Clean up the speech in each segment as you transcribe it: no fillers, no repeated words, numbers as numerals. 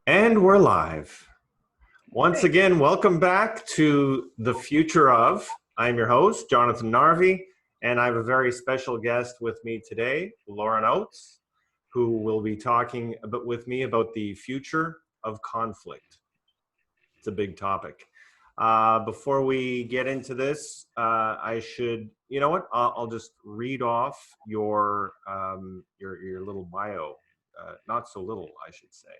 And we're live. Once again, welcome back to The Future of. I'm your host, Jonathon Narvey, and I have a very special guest with me today, Lauryn Oates, who will be talking with me about the future of conflict. It's a big topic. Before we get into this, I should, you know what? I'll just read off your little bio. Not so little, I should say.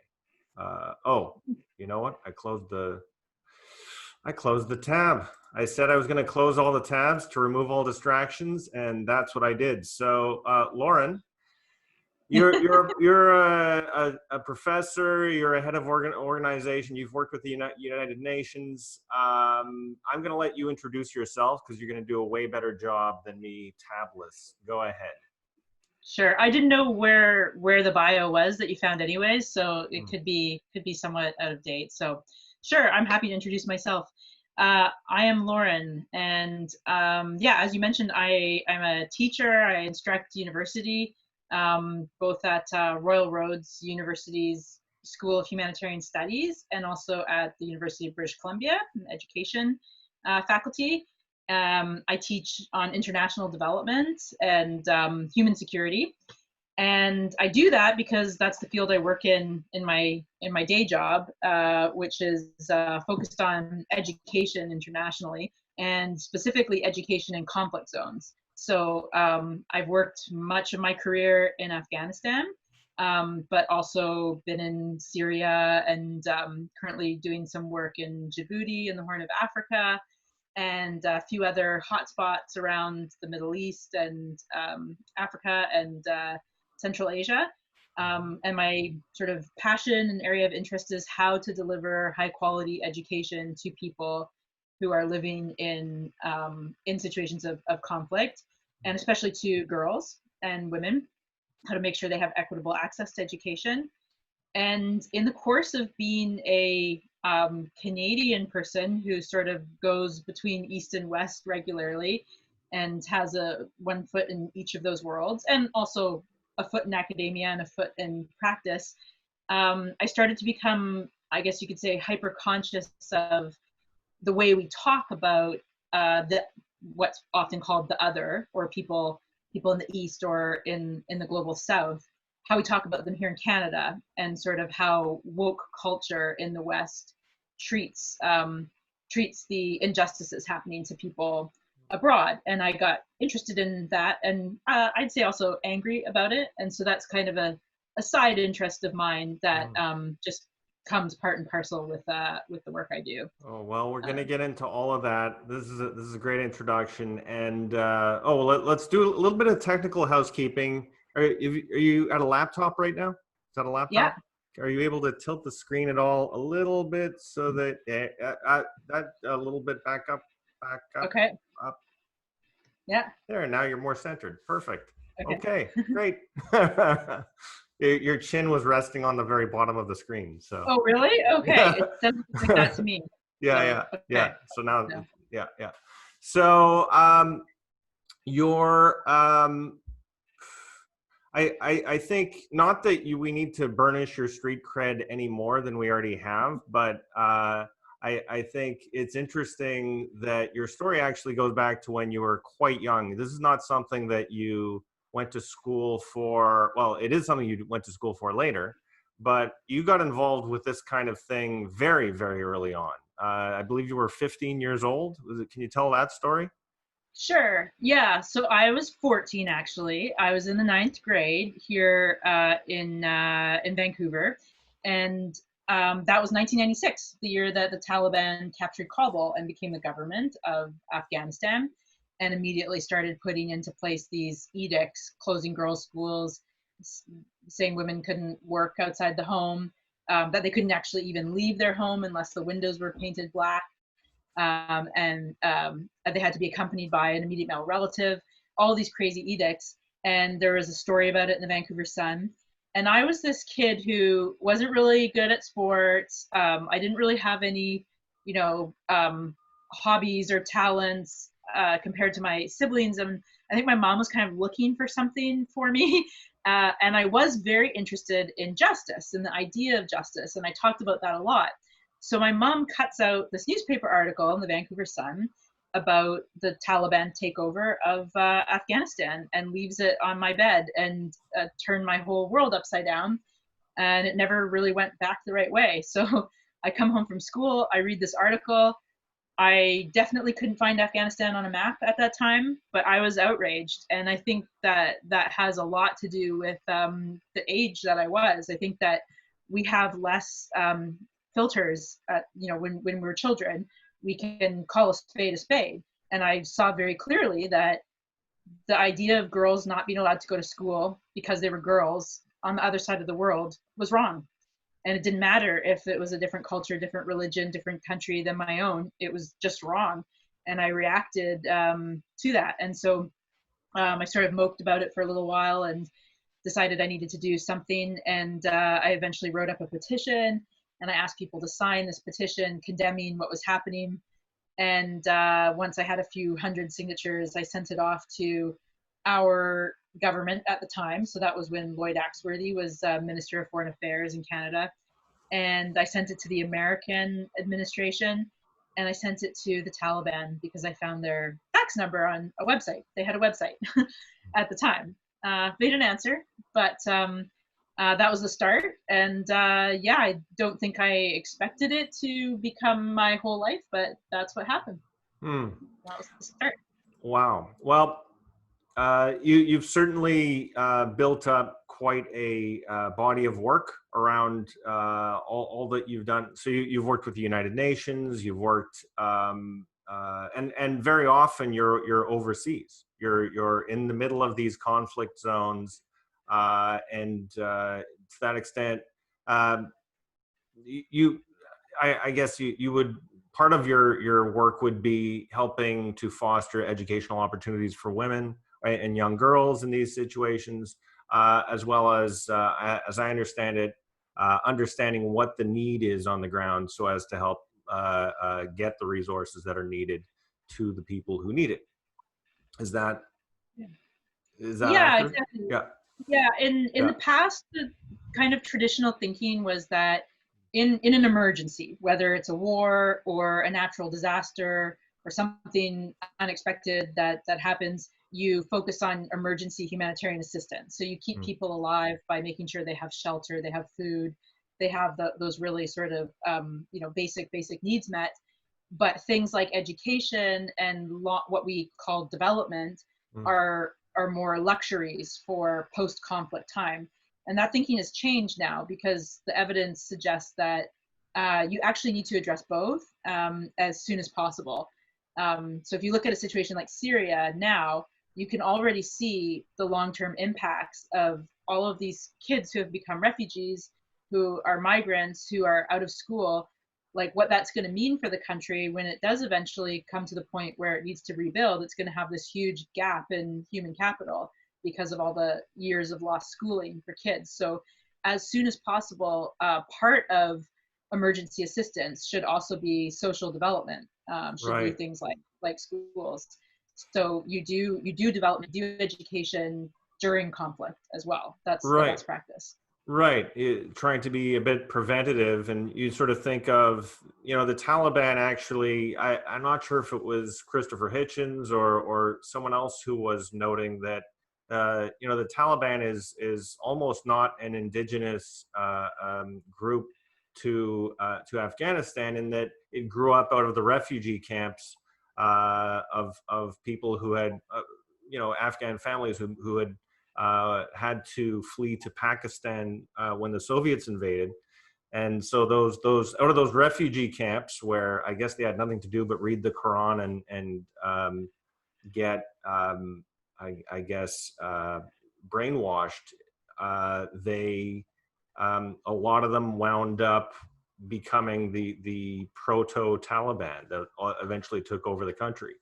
Oh, you know what? I closed the tab. I said I was going to close all the tabs to remove all distractions, and that's what I did. So, Lauryn, you're a professor. You're a head of organization. You've worked with the United Nations. I'm going to let you introduce yourself because you're going to do a way better job than me tabless. Go ahead. Sure. I didn't know where the bio was that you found anyways, so it could be somewhat out of date. So sure, I'm happy to introduce myself. I am Lauryn, and yeah, as you mentioned, I'm a teacher. I instruct university, both at Royal Roads University's School of Humanitarian Studies and also at the University of British Columbia, an education faculty. I teach on international development and human security, and I do that because that's the field I work in my day job, which is focused on education internationally and specifically education in conflict zones. So I've worked much of my career in Afghanistan, but also been in Syria and currently doing some work in Djibouti in the Horn of Africa and a few other hotspots around the Middle East and Africa and Central Asia. And my sort of passion and area of interest is how to deliver high quality education to people who are living in situations of conflict, and especially to girls and women, how to make sure they have equitable access to education. And in the course of being a Canadian person who sort of goes between East and West regularly and has a one foot in each of those worlds, and also a foot in academia and a foot in practice, I started to become, I guess you could say, hyper conscious of the way we talk about what's often called the other, or people in the East or in the global South, how we talk about them here in Canada, and sort of how woke culture in the West treats treats the injustices happening to people abroad. And I got interested in that, and I'd say also angry about it. And so that's kind of a side interest of mine that just comes part and parcel with the work I do. Oh, well, we're going to get into all of that. This is a great introduction. And let's do a little bit of technical housekeeping. Are you at a laptop right now? Is that a laptop? Yeah. Are you able to tilt the screen at all a little bit so that that a little bit back up, Okay. up? Yeah. There, now you're more centered. Perfect. Okay. Great. Your chin was resting on the very bottom of the screen. So. Oh, really? Okay. It doesn't look like that to me. Yeah. So now, No. yeah. So, your I think not that we need to burnish your street cred any more than we already have, but I think it's interesting that your story actually goes back to when you were quite young. This is not something that you went to school for. Well, it is something you went to school for later, but you got involved with this kind of thing very, very early on. I believe you were 15 years old. Can you tell that story? Sure. Yeah. So I was 14 actually. I was in the ninth grade here in Vancouver, and that was 1996, the year that the Taliban captured Kabul and became the government of Afghanistan, and immediately started putting into place these edicts, closing girls' schools, saying women couldn't work outside the home, that they couldn't actually even leave their home unless the windows were painted black, and they had to be accompanied by an immediate male relative, all these crazy edicts. And there was a story about it in the Vancouver Sun. And I was this kid who wasn't really good at sports. I didn't really have any, hobbies or talents compared to my siblings. And I think my mom was kind of looking for something for me. And I was very interested in justice and the idea of justice, and I talked about that a lot. So my mom cuts out this newspaper article in the Vancouver Sun about the Taliban takeover of Afghanistan and leaves it on my bed, and turned my whole world upside down. And it never really went back the right way. So I come home from school, I read this article. I definitely couldn't find Afghanistan on a map at that time, but I was outraged. And I think that that has a lot to do with the age that I was. I think that we have less filters, when we're children. We can call a spade a spade. And I saw very clearly that the idea of girls not being allowed to go to school because they were girls on the other side of the world was wrong. And it didn't matter if it was a different culture, different religion, different country than my own. It was just wrong. And I reacted to that. And so I sort of moped about it for a little while and decided I needed to do something. And I eventually wrote up a petition, and I asked people to sign this petition condemning what was happening. And once I had a few hundred signatures, I sent it off to our government at the time. So that was when Lloyd Axworthy was Minister of Foreign Affairs in Canada. And I sent it to the American administration, and I sent it to the Taliban because I found their fax number on a website. They had a website at the time. They didn't answer, but that was the start. And yeah, I don't think I expected it to become my whole life, but that's what happened. That was the start. Wow. Well, you've certainly built up quite a body of work around all that you've done. So you've worked with the United Nations. You've worked, and very often you're overseas. You're in the middle of these conflict zones, and to that extent, I guess you would. Part of your work would be helping to foster educational opportunities for women, right, and young girls in these situations, as well as I understand it, understanding what the need is on the ground so as to help get the resources that are needed to the people who need it. Is that accurate? Exactly. Yeah. Yeah, in the past, the kind of traditional thinking was that in an emergency, whether it's a war or a natural disaster or something unexpected that happens, you focus on emergency humanitarian assistance. So you keep people alive by making sure they have shelter, they have food, they have those really sort of basic needs met. But things like education and what we call development are more luxuries for post-conflict time. And that thinking has changed now because the evidence suggests that you actually need to address both as soon as possible. So if you look at a situation like Syria now, you can already see the long-term impacts of all of these kids who have become refugees, who are migrants, who are out of school, like what that's going to mean for the country when it does eventually come to the point where it needs to rebuild. It's going to have this huge gap in human capital because of all the years of lost schooling for kids. So as soon as possible, part of emergency assistance should also be social development, should do things like schools. So you do development, do education during conflict as well. That's the best practice. Right. Trying to be a bit preventative. And you sort of think of, the Taliban actually, I'm not sure if it was Christopher Hitchens or someone else who was noting that, the Taliban is almost not an indigenous group to Afghanistan, in that it grew up out of the refugee camps of people who had, Afghan families who had had to flee to Pakistan when the Soviets invaded. And so those out of those refugee camps, where I guess they had nothing to do but read the Quran and get I guess brainwashed, they a lot of them wound up becoming the proto-Taliban that eventually took over the country.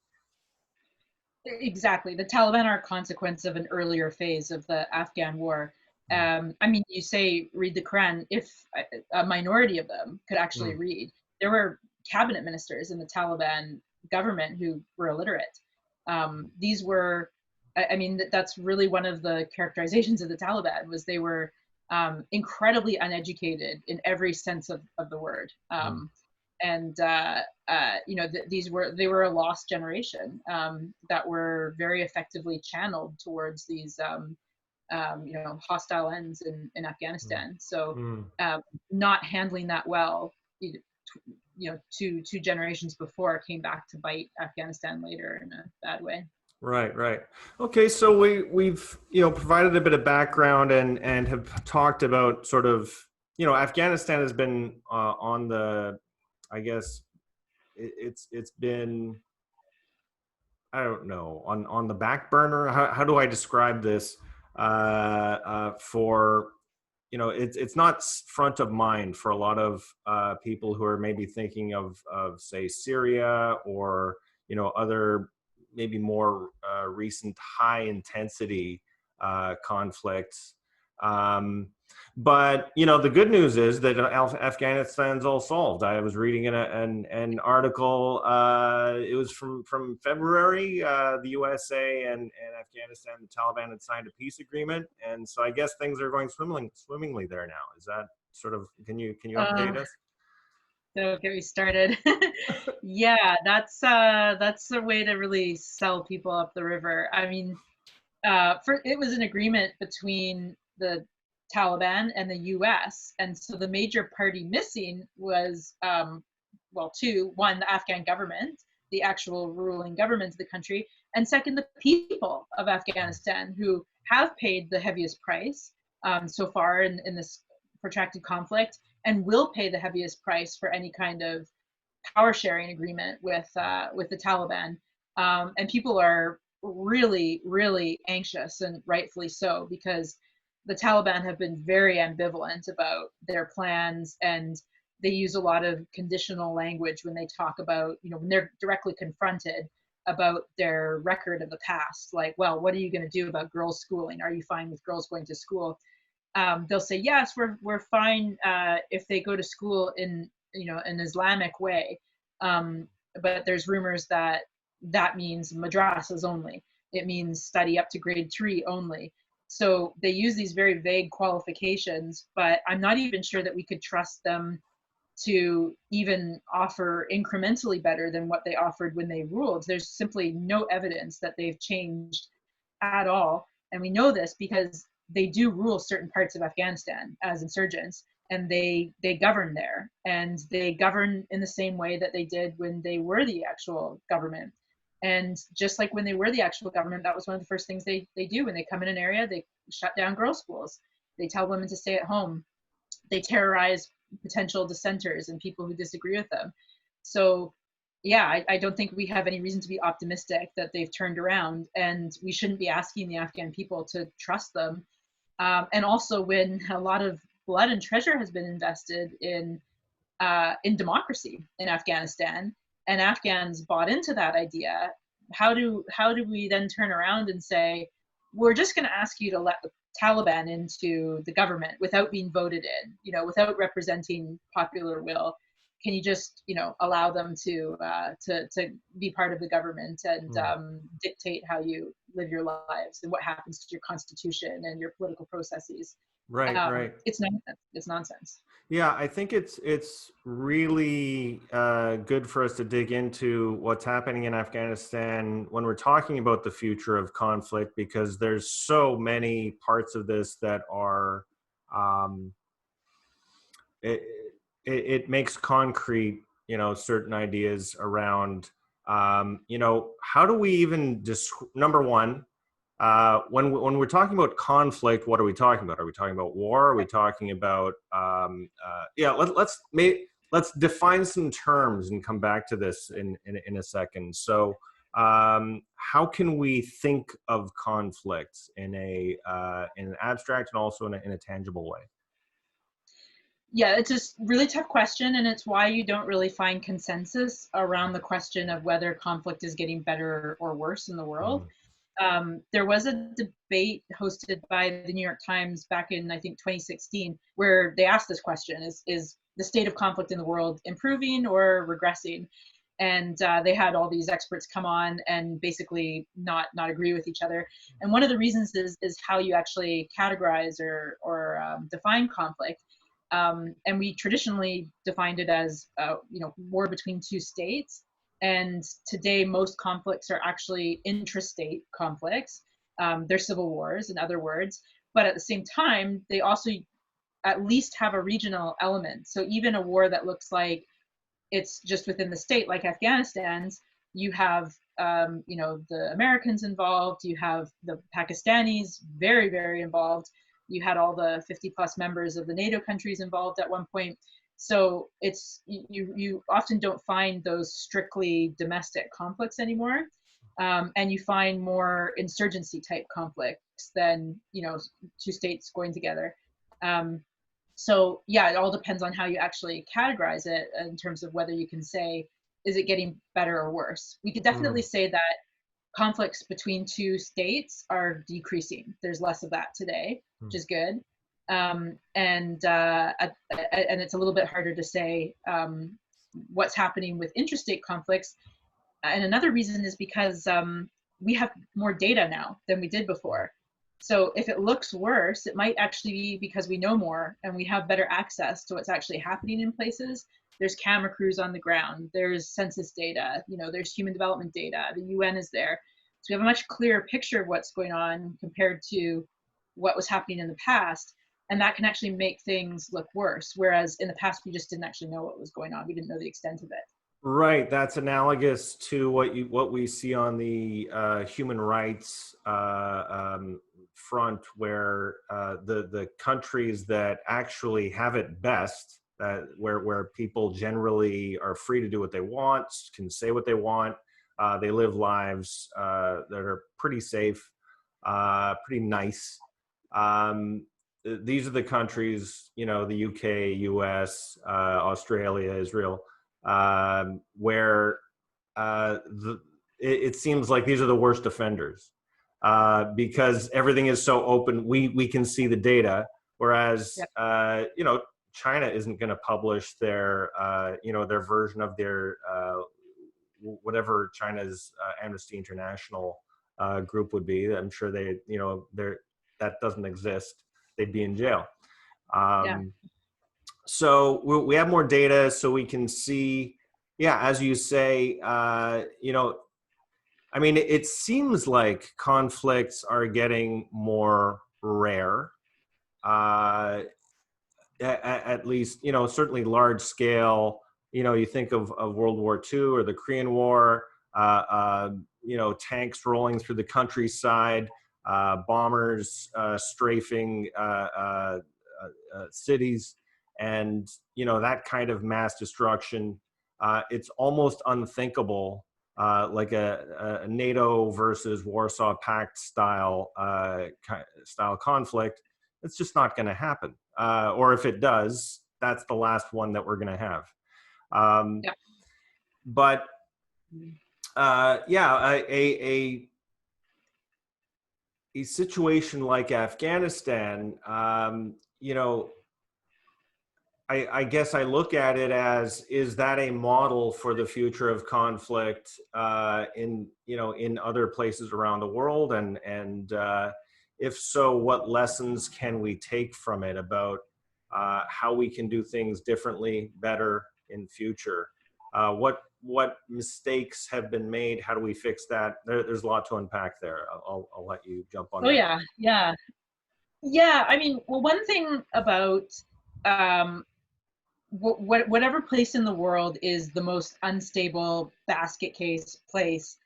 Exactly. The Taliban are a consequence of an earlier phase of the Afghan war. You say read the Quran. If a minority of them could actually read, there were cabinet ministers in the Taliban government who were illiterate. These were I mean, that's really one of the characterizations of the Taliban was they were incredibly uneducated in every sense of the word. And you know, they were a lost generation that were very effectively channeled towards these you know, hostile ends in Afghanistan. So not handling that well, you know, two generations before came back to bite Afghanistan later in a bad way. Right, right. Okay, so we've you know provided a bit of background and have talked about sort of you know Afghanistan has been on the, I guess it's been, I don't know, on the back burner. How do I describe this? For you know, it's not front of mind for a lot of people who are maybe thinking of say Syria or you know other maybe more recent high intensity conflicts. Um, but you know, the good news is that Afghanistan's all solved. I was reading an article. It was from February. The USA and Afghanistan, the Taliban had signed a peace agreement, and so I guess things are going swimmingly there now. Is that sort of? Can you update us? Don't get me started. Yeah, that's a way to really sell people up the river. I mean, it was an agreement between the Taliban and the U.S. And so the major party missing was, well, two: one, the Afghan government, the actual ruling government of the country, and second, the people of Afghanistan who have paid the heaviest price so far in this protracted conflict, and will pay the heaviest price for any kind of power sharing agreement with the Taliban. And people are really, really anxious, and rightfully so, because the Taliban have been very ambivalent about their plans, and they use a lot of conditional language when they talk about, you know, when they're directly confronted about their record of the past. Like, well, what are you going to do about girls schooling? Are you fine with girls going to school? They'll say, yes, we're fine if they go to school in, you know, an Islamic way. But there's rumors that that means madrasas only. It means study up to grade 3 only. So they use these very vague qualifications, but I'm not even sure that we could trust them to even offer incrementally better than what they offered when they ruled. There's simply no evidence that they've changed at all. And we know this because they do rule certain parts of Afghanistan as insurgents, and they govern there, and they govern in the same way that they did when they were the actual government. And just like when they were the actual government, that was one of the first things they do when they come in an area. They shut down girls' schools. They tell women to stay at home. They terrorize potential dissenters and people who disagree with them. So yeah, I don't think we have any reason to be optimistic that they've turned around, and we shouldn't be asking the Afghan people to trust them. And also, when a lot of blood and treasure has been invested in democracy in Afghanistan, and Afghans bought into that idea, how do we then turn around and say, we're just going to ask you to let the Taliban into the government without being voted in, you know, without representing popular will? Can you just, you know, allow them to be part of the government and dictate how you live your lives and what happens to your constitution and your political processes? Right, right. It's nonsense. It's nonsense. Yeah, I think it's really good for us to dig into what's happening in Afghanistan when we're talking about the future of conflict, because there's so many parts of this that are it makes concrete, you know, certain ideas around, you know, how do we even number one, when we're talking about conflict, what are we talking about? Are we talking about war? Are we talking about yeah? Let's define some terms and come back to this in a second. So, how can we think of conflict in an abstract and also in a tangible way? Yeah, it's a really tough question, and it's why you don't really find consensus around the question of whether conflict is getting better or worse in the world. There was a debate hosted by the New York Times back in, I think, 2016, where they asked this question: is the state of conflict in the world improving or regressing? and they had all these experts come on and basically not agree with each other. And one of the reasons is how you actually categorize or define conflict. And we traditionally defined it as war between two states. And today, most conflicts are actually intrastate conflicts. They're civil wars, in other words. But at the same time, they also at least have a regional element. So even a war that looks like it's just within the state, like Afghanistan's, you have the Americans involved, you have the Pakistanis very, very involved. You had all the 50 plus members of the NATO countries involved at one point. So it's you often don't find those strictly domestic conflicts anymore, and you find more insurgency type conflicts than two states going together. So yeah, it all depends on how you actually categorize it in terms of whether you can say, is it getting better or worse? We could definitely say that conflicts between two states are decreasing. There's less of that today, which is good. And it's a little bit harder to say what's happening with interstate conflicts. And another reason is because we have more data now than we did before. So if it looks worse, it might actually be because we know more and we have better access to what's actually happening in places. There's camera crews on the ground, there's census data, there's human development data, the UN is there. So we have a much clearer picture of what's going on compared to what was happening in the past. And that can actually make things look worse. Whereas in the past, we just didn't actually know what was going on. We didn't know the extent of it. Right, that's analogous to what we see on the human rights front, where the countries that actually have it best, where people generally are free to do what they want, can say what they want, they live lives that are pretty safe, pretty nice. These are the countries, the UK, US, Australia, Israel, where it seems like these are the worst offenders, because everything is so open. We can see the data, whereas China isn't going to publish their their version of their whatever China's Amnesty International group would be. I'm sure that doesn't exist. They'd be in jail. So we have more data, so we can see, as you say, it seems like conflicts are getting more rare, at least, certainly large scale. You think of World War II or the Korean War, tanks rolling through the countryside, bombers strafing cities, and that kind of mass destruction. It's almost unthinkable, like a NATO versus Warsaw Pact style conflict. It's just not going to happen, or if it does, that's the last one that we're going to have. But a situation like Afghanistan, I guess I look at it as, is that a model for the future of conflict in other places around the world? And if so, what lessons can we take from it about how we can do things differently, better in future? What mistakes have been made? How do we fix that? There's a lot to unpack there. I'll let you jump on that. Yeah. I mean, well, one thing about whatever place in the world is the most unstable basket case place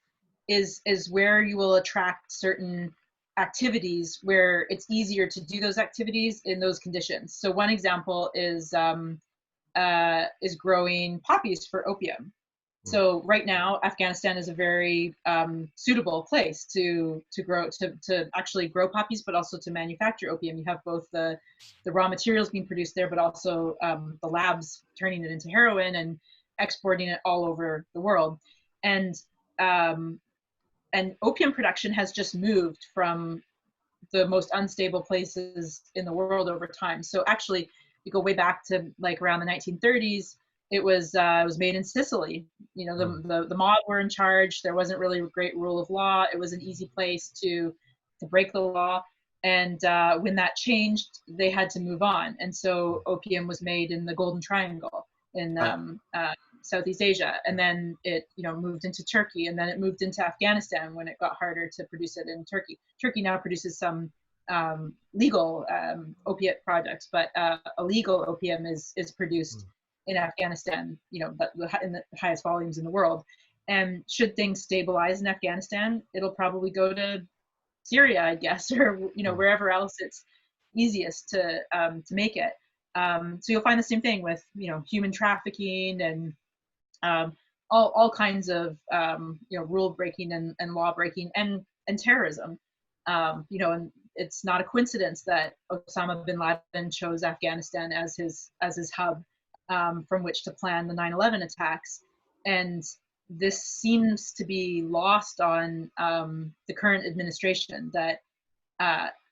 is where you will attract certain activities where it's easier to do those activities in those conditions. So one example is growing poppies for opium. So right now, Afghanistan is a very suitable place to actually grow poppies, but also to manufacture opium. You have both the raw materials being produced there, but also the labs turning it into heroin and exporting it all over the world. And opium production has just moved from the most unstable places in the world over time. So actually, you go way back to like around the 1930s, it was made in Sicily. You know, the mob were in charge. There wasn't really a great rule of law. It was an easy place to break the law. And when that changed, they had to move on. And so opium was made in the Golden Triangle in Southeast Asia, and then it moved into Turkey, and then it moved into Afghanistan when it got harder to produce it in Turkey. Turkey now produces some legal opiate products, but illegal opium is produced in Afghanistan, but in the highest volumes in the world. And should things stabilize in Afghanistan, it'll probably go to Syria, I guess, or wherever else it's easiest to make it. So you'll find the same thing with human trafficking and all kinds of rule breaking and law breaking and terrorism. And it's not a coincidence that Osama bin Laden chose Afghanistan as his hub from which to plan the 9/11 attacks. And this seems to be lost on the current administration, that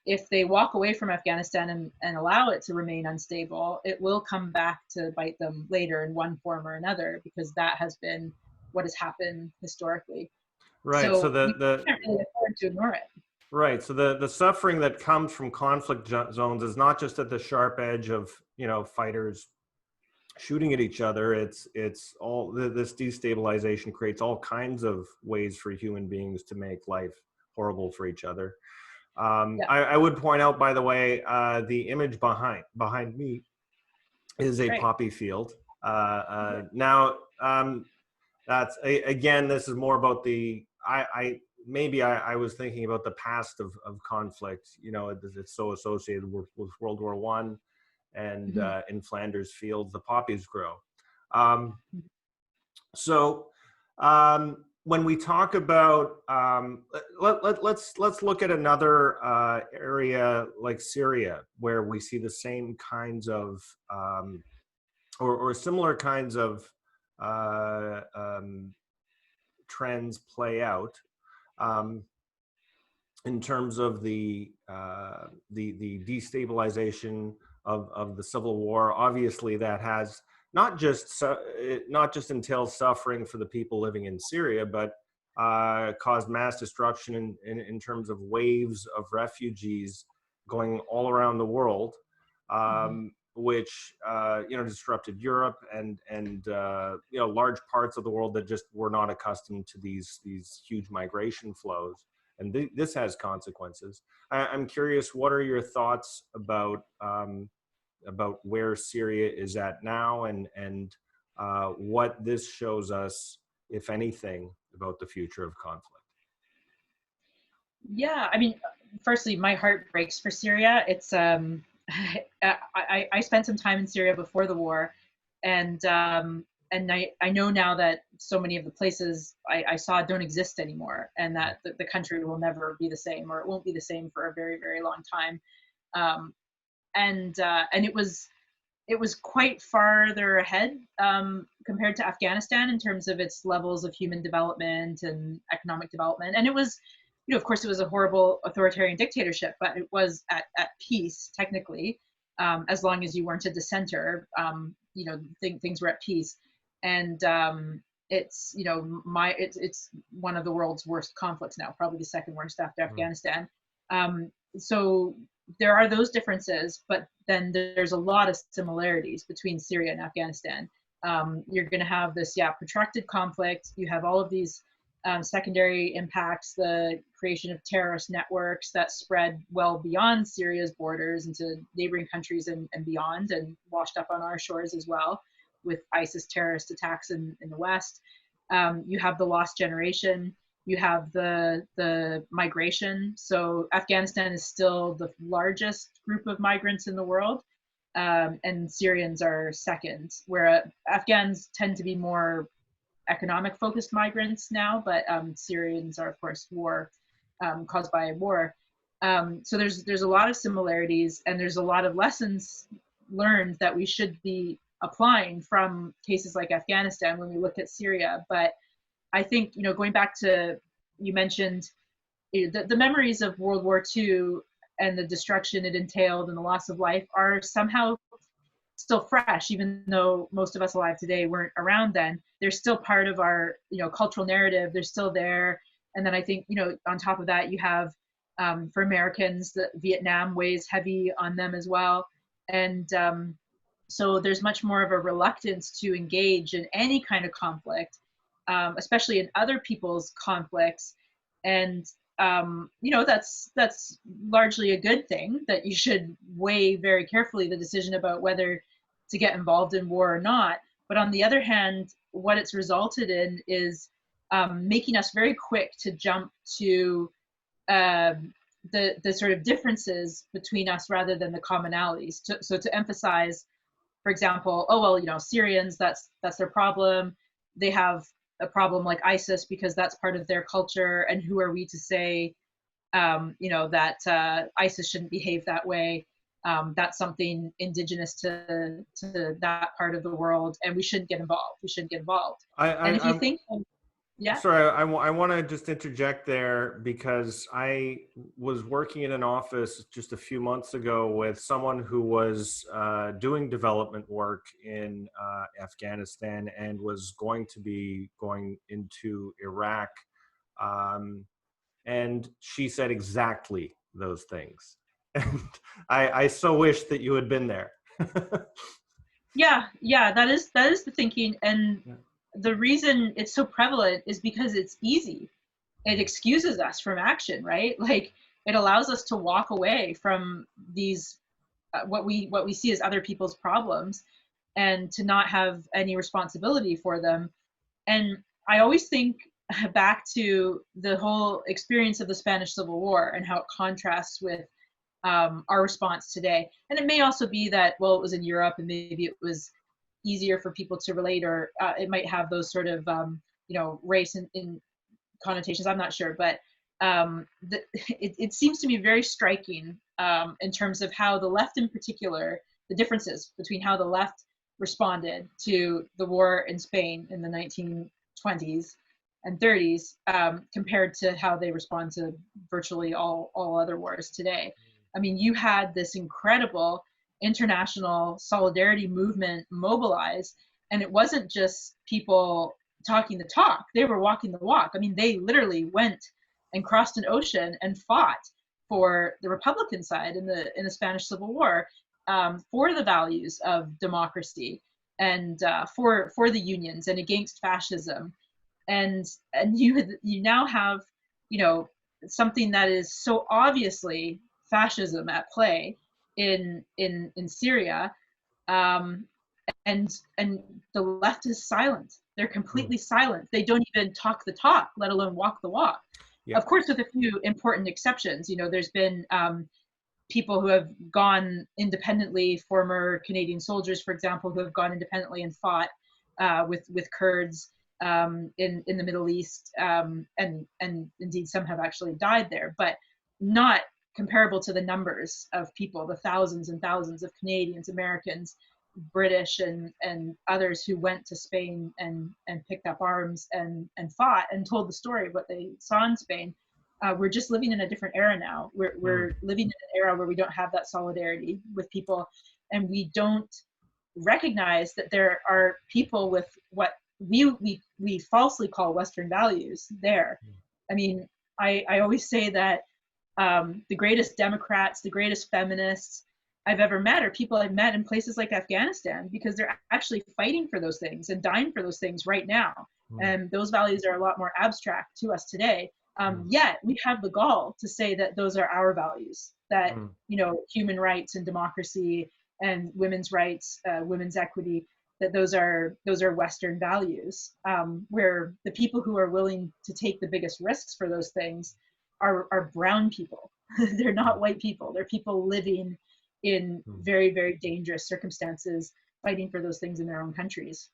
if they walk away from Afghanistan and allow it to remain unstable, it will come back to bite them later in one form or another, because that has been what has happened historically. Right. So So we can't really afford to ignore it. right. So the suffering that comes from conflict zones is not just at the sharp edge of fighters shooting at each other. It's all this destabilization creates all kinds of ways for human beings to make life horrible for each other. Yeah. I would point out, by the way, the image behind me is a Great. poppy field. Now, that's again, this is more about the I was thinking about the past of conflict. It's so associated with World War I. And in Flanders fields, the poppies grow. So when we talk about, let's look at another area like Syria, where we see the same kinds of or similar kinds of trends play out. In terms of the destabilization of the civil war. Obviously, that has not just entails suffering for the people living in Syria, but caused mass destruction in terms of waves of refugees going all around the world, which disrupted Europe and large parts of the world that just were not accustomed to these huge migration flows. And this has consequences. I'm curious, what are your thoughts about where Syria is at now, and what this shows us, if anything, about the future of conflict? Yeah, I mean, firstly, my heart breaks for Syria. It's I spent some time in Syria before the war, and I know now that so many of the places I saw don't exist anymore, and that the country will never be the same, or it won't be the same for a very, very long time. And it was quite farther ahead compared to Afghanistan in terms of its levels of human development and economic development. And it was, of course, it was a horrible authoritarian dictatorship, but it was at peace technically, as long as you weren't a dissenter. Things were at peace. And it's it's one of the world's worst conflicts now, probably the second worst after Afghanistan. So there are those differences, but then there's a lot of similarities between Syria and Afghanistan. You're going to have this protracted conflict. You have all of these secondary impacts, the creation of terrorist networks that spread well beyond Syria's borders into neighboring countries and beyond, and washed up on our shores as well, with ISIS terrorist attacks in the West. You have the lost generation. You have the migration. So Afghanistan is still the largest group of migrants in the world, and Syrians are second, where Afghans tend to be more economic focused migrants now, but Syrians are, of course, caused by war. So there's a lot of similarities, and there's a lot of lessons learned that we should be applying from cases like Afghanistan when we look at Syria. But I think, going back to, you mentioned the memories of World War II and the destruction it entailed and the loss of life are somehow still fresh, even though most of us alive today weren't around then. They're still part of our, cultural narrative. They're still there. And then I think, on top of that, you have, for Americans, the Vietnam weighs heavy on them as well. And so there's much more of a reluctance to engage in any kind of conflict, especially in other people's conflicts. And that's largely a good thing, that you should weigh very carefully the decision about whether to get involved in war or not. But on the other hand, what it's resulted in is making us very quick to jump to the sort of differences between us rather than the commonalities. So to emphasize, for example, Syrians, that's their problem. They have a problem like ISIS because that's part of their culture. And who are we to say, that ISIS shouldn't behave that way? That's something indigenous to that part of the world, and we shouldn't get involved. We shouldn't get involved. And if you think, yeah. Sorry, I want to just interject there, because I was working in an office just a few months ago with someone who was doing development work in Afghanistan and was going to be going into Iraq. And she said exactly those things. And I so wish that you had been there. Yeah, that is the thinking. And the reason it's so prevalent is because it's easy. It excuses us from action, right? Like, it allows us to walk away from these what we see as other people's problems, and to not have any responsibility for them. And I always think back to the whole experience of the Spanish Civil War and how it contrasts with our response today. And it may also be that, well, it was in Europe and maybe it was easier for people to relate, or it might have those sort of race in connotations. I'm not sure, but it seems to me very striking in terms of how the left, in particular, the differences between how the left responded to the war in Spain in the 1920s and 30s compared to how they respond to virtually all other wars today. I mean, you had this incredible international solidarity movement mobilized, and it wasn't just people talking the talk, they were walking the walk. I mean, they literally went and crossed an ocean and fought for the Republican side in the Spanish Civil War, for the values of democracy, and for the unions, and against fascism. And you now have something that is so obviously fascism at play in Syria, and the left is silent. They're completely silent. They don't even talk the talk, let alone walk the walk. Yeah. Of course, with a few important exceptions. There's been people who have gone independently, former Canadian soldiers, for example, who have gone independently and fought with Kurds in the Middle East, and indeed some have actually died there, but not comparable to the numbers of people, the thousands and thousands of Canadians, Americans, British, and others who went to Spain and picked up arms and fought and told the story of what they saw in Spain. We're just living in a different era now. We're living in an era where we don't have that solidarity with people, and we don't recognize that there are people with what we falsely call Western values there. I mean, I always say that the greatest Democrats, the greatest feminists I've ever met are people I've met in places like Afghanistan, because they're actually fighting for those things and dying for those things right now. And those values are a lot more abstract to us today. Yet we have the gall to say that those are our values, that human rights and democracy and women's rights, women's equity, that those are Western values, where the people who are willing to take the biggest risks for those things are brown people. They're not white people. They're people living in very, very dangerous circumstances, fighting for those things in their own countries.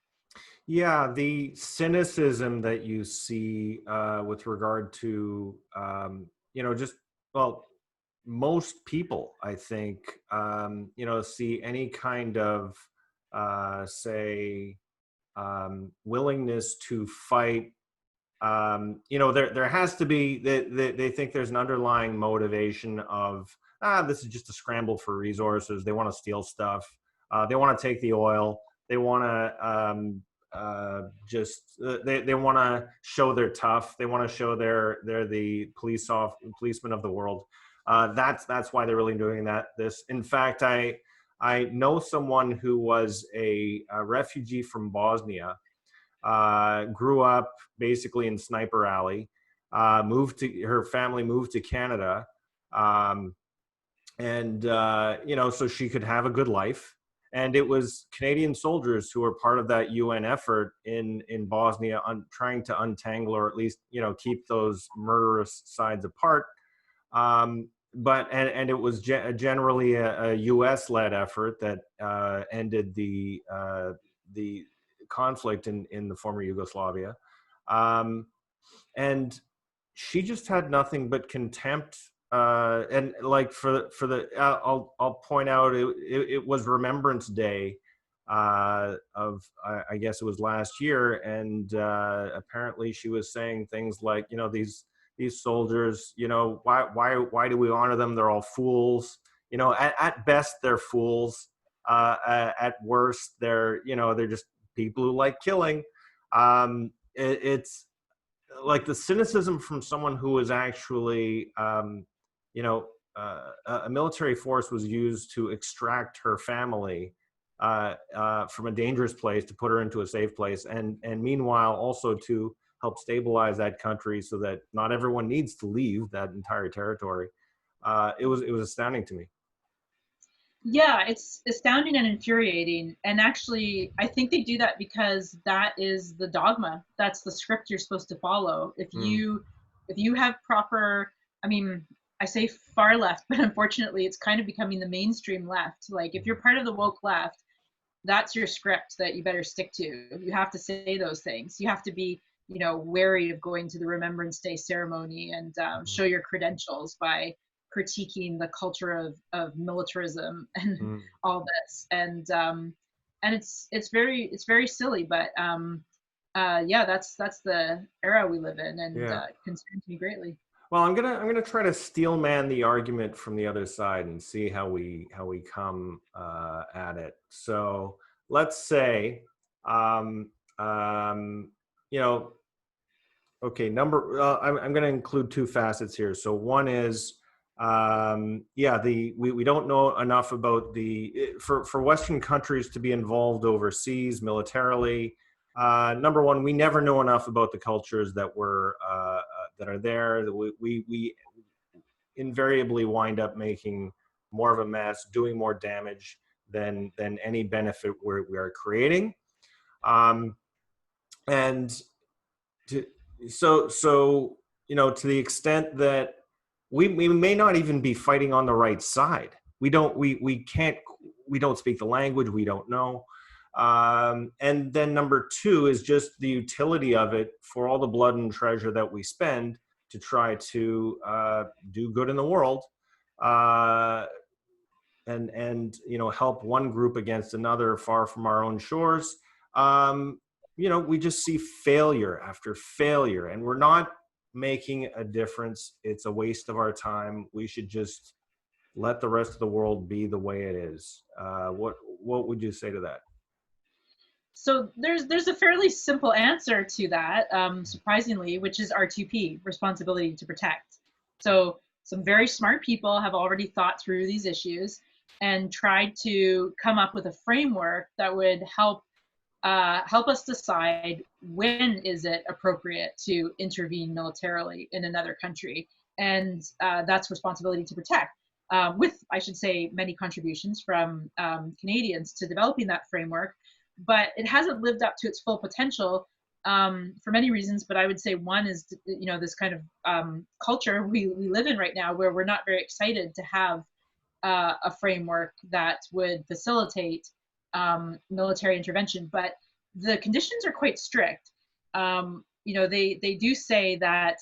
Yeah, the cynicism that you see with regard to, most people, I think, see any kind of, willingness to fight. There has to be, they think there's an underlying motivation of, this is just a scramble for resources. They want to steal stuff. They want to take the oil. They want to they want to show they're tough. They want to show they're the policemen of the world. That's why they're really doing this. In fact, I know someone who was a refugee from Bosnia, grew up basically in Sniper Alley, her family moved to Canada, and so she could have a good life. And it was Canadian soldiers who were part of that UN effort in Bosnia, trying to untangle, or at least keep those murderous sides apart. But it was generally a U.S.-led effort that ended the conflict in the former Yugoslavia, and she just had nothing but contempt. And like I'll point out, it was Remembrance Day of I guess it was last year, and apparently she was saying things like, these soldiers, why do we honor them? They're all fools. At best they're fools. At worst they're just people who like killing. It's like the cynicism from someone who was actually, a military force was used to extract her family from a dangerous place to put her into a safe place, and meanwhile also to help stabilize that country so that not everyone needs to leave that entire territory. It was astounding to me. Yeah, it's astounding and infuriating. And actually, I think they do that because that is the dogma. That's the script you're supposed to follow. If you have proper, I mean, I say far left, but unfortunately, it's kind of becoming the mainstream left. Like, if you're part of the woke left, that's your script that you better stick to. You have to say those things. You have to be, wary of going to the Remembrance Day ceremony and show your credentials by critiquing the culture of militarism and all this. And it's very silly, but yeah, that's the era we live in, and concerns me greatly. Well, I'm gonna try to steel man the argument from the other side and see how we come at it. So let's say, okay, I'm going to include two facets here. So one is, we don't know enough about for Western countries to be involved overseas militarily. Number one, we never know enough about the cultures that are there. We invariably wind up making more of a mess, doing more damage than any benefit we are creating. To the extent that we may not even be fighting on the right side. We don't speak the language. We don't know. And then number two is just the utility of it for all the blood and treasure that we spend to try to do good in the world, and help one group against another far from our own shores. We just see failure after failure, and we're not making a difference. It's a waste of our time. We should just let the rest of the world be the way it is. What would you say to that? So there's a fairly simple answer to that, surprisingly, which is R2P, responsibility to protect. So some very smart people have already thought through these issues and tried to come up with a framework that would help us decide when is it appropriate to intervene militarily in another country. And that's responsibility to protect, with, I should say, many contributions from Canadians to developing that framework. But it hasn't lived up to its full potential for many reasons. But I would say one is, this kind of culture we live in right now, where we're not very excited to have a framework that would facilitate military intervention. But the conditions are quite strict. They do say that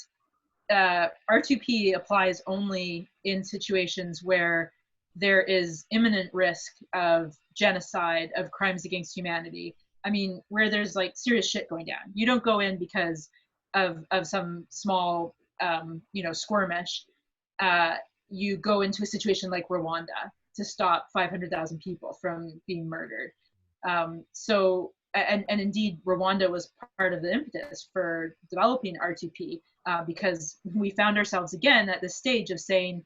R2P applies only in situations where there is imminent risk of genocide, of crimes against humanity. I mean, where there's like serious shit going down. You don't go in because of some small, skirmish. You go into a situation like Rwanda. to stop 500,000 people from being murdered. And indeed, Rwanda was part of the impetus for developing R2P, because we found ourselves again at this stage of saying,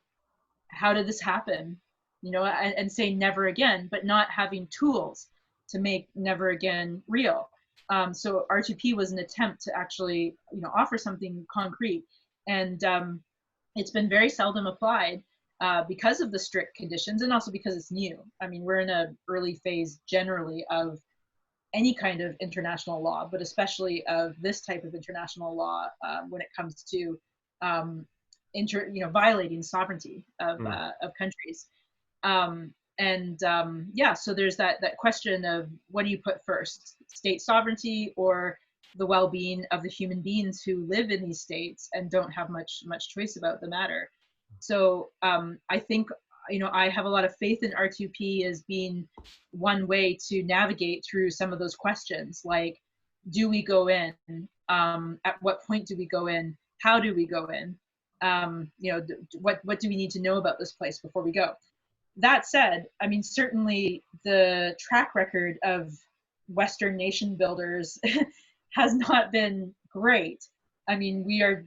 how did this happen? And saying never again, but not having tools to make never again real. So R2P was an attempt to actually, offer something concrete. And it's been very seldom applied because of the strict conditions, and also because it's new. I mean, we're in an early phase generally of any kind of international law, but especially of this type of international law when it comes to violating sovereignty of countries. So there's that question of, what do you put first, state sovereignty or the well-being of the human beings who live in these states and don't have much choice about the matter. So I think, I have a lot of faith in R2P as being one way to navigate through some of those questions, like, do we go in? At what point do we go in? How do we go in? What do we need to know about this place before we go? That said, I mean, certainly the track record of Western nation builders has not been great. I mean, we are,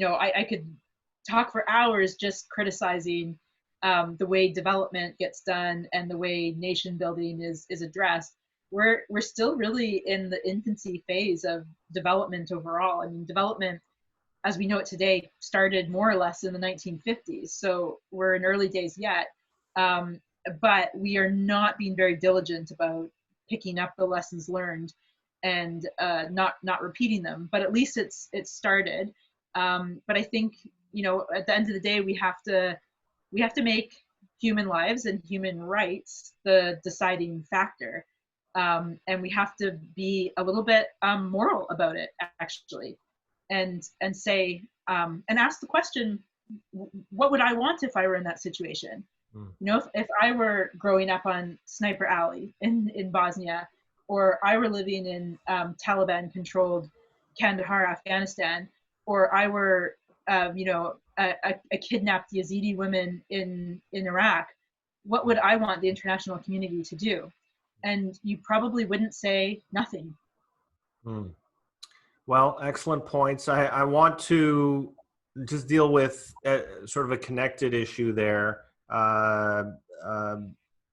I could talk for hours just criticizing the way development gets done and the way nation building is addressed. We're still really in the infancy phase of development overall. I mean, development, as we know it today, started more or less in the 1950s. So we're in early days yet. But we are not being very diligent about picking up the lessons learned and not repeating them. But at least it's started. But I think, at the end of the day, we have to make human lives and human rights the deciding factor. And we have to be a little bit moral about it, actually, and say, and ask the question, what would I want if I were in that situation? If I were growing up on Sniper Alley in Bosnia, or I were living in Taliban-controlled Kandahar, Afghanistan, or I were, a kidnapped Yazidi woman in Iraq, what would I want the international community to do? And you probably wouldn't say nothing. Well, excellent points. I want to just deal with sort of a connected issue there.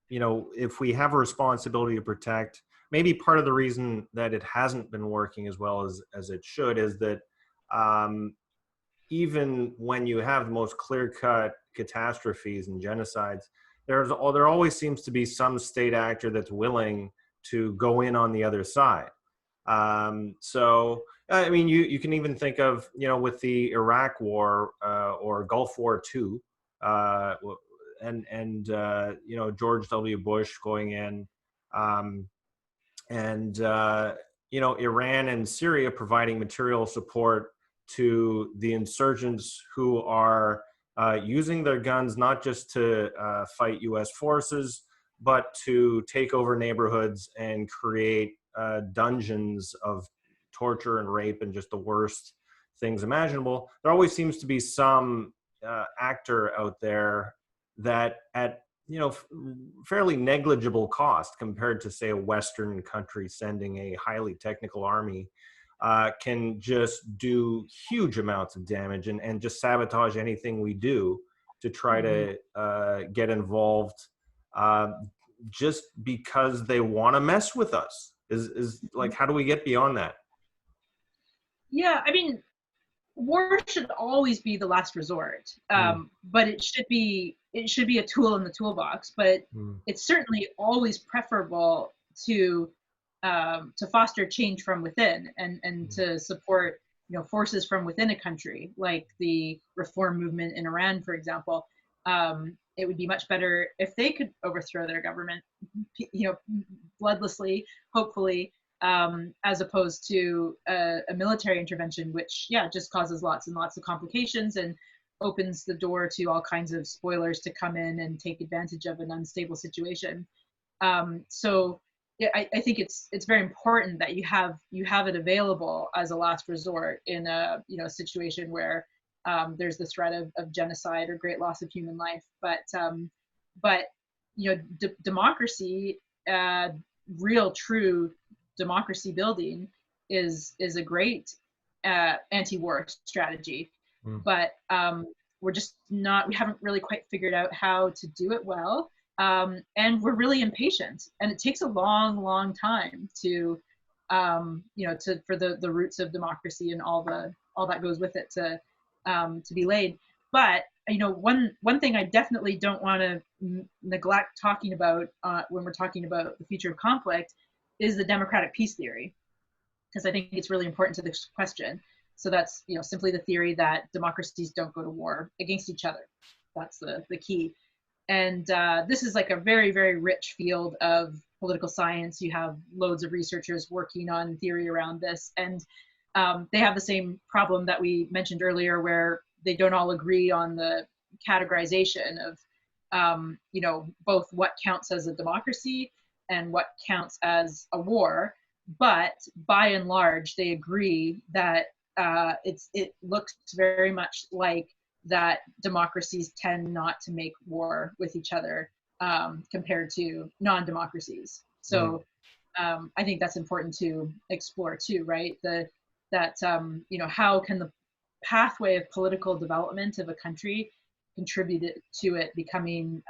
If we have a responsibility to protect, maybe part of the reason that it hasn't been working as well as it should is that even when you have the most clear-cut catastrophes and genocides, there always seems to be some state actor that's willing to go in on the other side. So, I mean, you can even think of, with the Iraq War or Gulf War II, and George W. Bush going in, Iran and Syria providing material support to the insurgents who are using their guns not just to fight U.S. forces, but to take over neighborhoods and create dungeons of torture and rape and just the worst things imaginable. There always seems to be some actor out there that at fairly negligible cost compared to, say, a Western country sending a highly technical army, can just do huge amounts of damage and just sabotage anything we do to try to get involved just because they want to mess with us. Is like, how do we get beyond that? Yeah, I mean, war should always be the last resort, but it should be a tool in the toolbox. But it's certainly always preferable to foster change from within and to support forces from within a country, like the reform movement in Iran, for example. It would be much better if they could overthrow their government, bloodlessly, hopefully, as opposed to a military intervention, which, just causes lots and lots of complications and opens the door to all kinds of spoilers to come in and take advantage of an unstable situation. So I think it's very important that you have it available as a last resort in a situation where there's the threat of genocide or great loss of human life. But democracy, real, true democracy building is a great anti-war strategy, but we haven't really quite figured out how to do it well, and we're really impatient, and it takes a long time to for the roots of democracy and all that goes with it to be laid. But one thing I definitely don't want to neglect talking about when we're talking about the future of conflict is the democratic peace theory, because I think it's really important to this question. So that's simply the theory that democracies don't go to war against each other. That's the key. And this is like a very, very rich field of political science. You have loads of researchers working on theory around this, and they have the same problem that we mentioned earlier, where they don't all agree on the categorization of both what counts as a democracy and what counts as a war. But by and large, they agree that it looks very much like that democracies tend not to make war with each other compared to non-democracies. So I think that's important to explore too, right? How can the pathway of political development of a country contribute to it becoming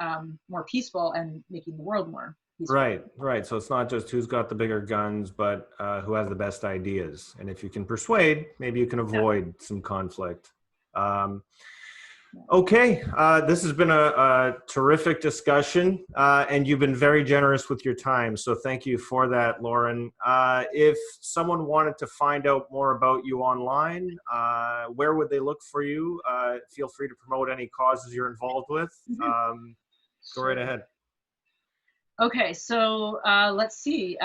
more peaceful and making the world more peaceful? Right. So it's not just who's got the bigger guns, but who has the best ideas. And if you can persuade, maybe you can avoid some conflict. Okay, this has been a terrific discussion, and you've been very generous with your time. So thank you for that, Lauryn. If someone wanted to find out more about you online, where would they look for you? Feel free to promote any causes you're involved with. Go right ahead. Okay, so let's see.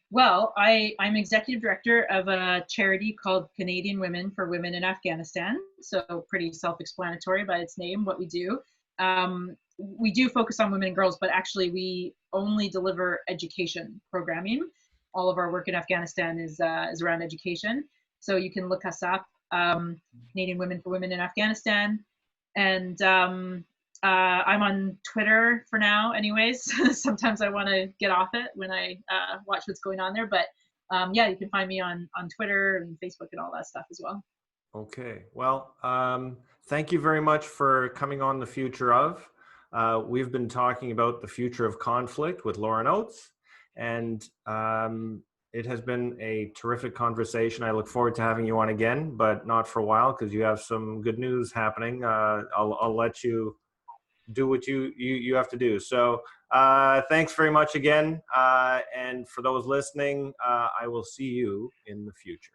Well, I'm executive director of a charity called Canadian Women for Women in Afghanistan. So pretty self-explanatory by its name, what we do. We do focus on women and girls, but actually we only deliver education programming. All of our work in Afghanistan is around education. So you can look us up, Canadian Women for Women in Afghanistan. And I'm on Twitter for now anyways. Sometimes I want to get off it when I watch what's going on there. But yeah, you can find me on Twitter and Facebook and all that stuff as well. Okay. Well, thank you very much for coming on The Future Of. We've been talking about the future of conflict with Lauryn Oates. And it has been a terrific conversation. I look forward to having you on again, but not for a while because you have some good news happening. I'll let you do what you have to do. So thanks very much again. And for those listening, I will see you in the future.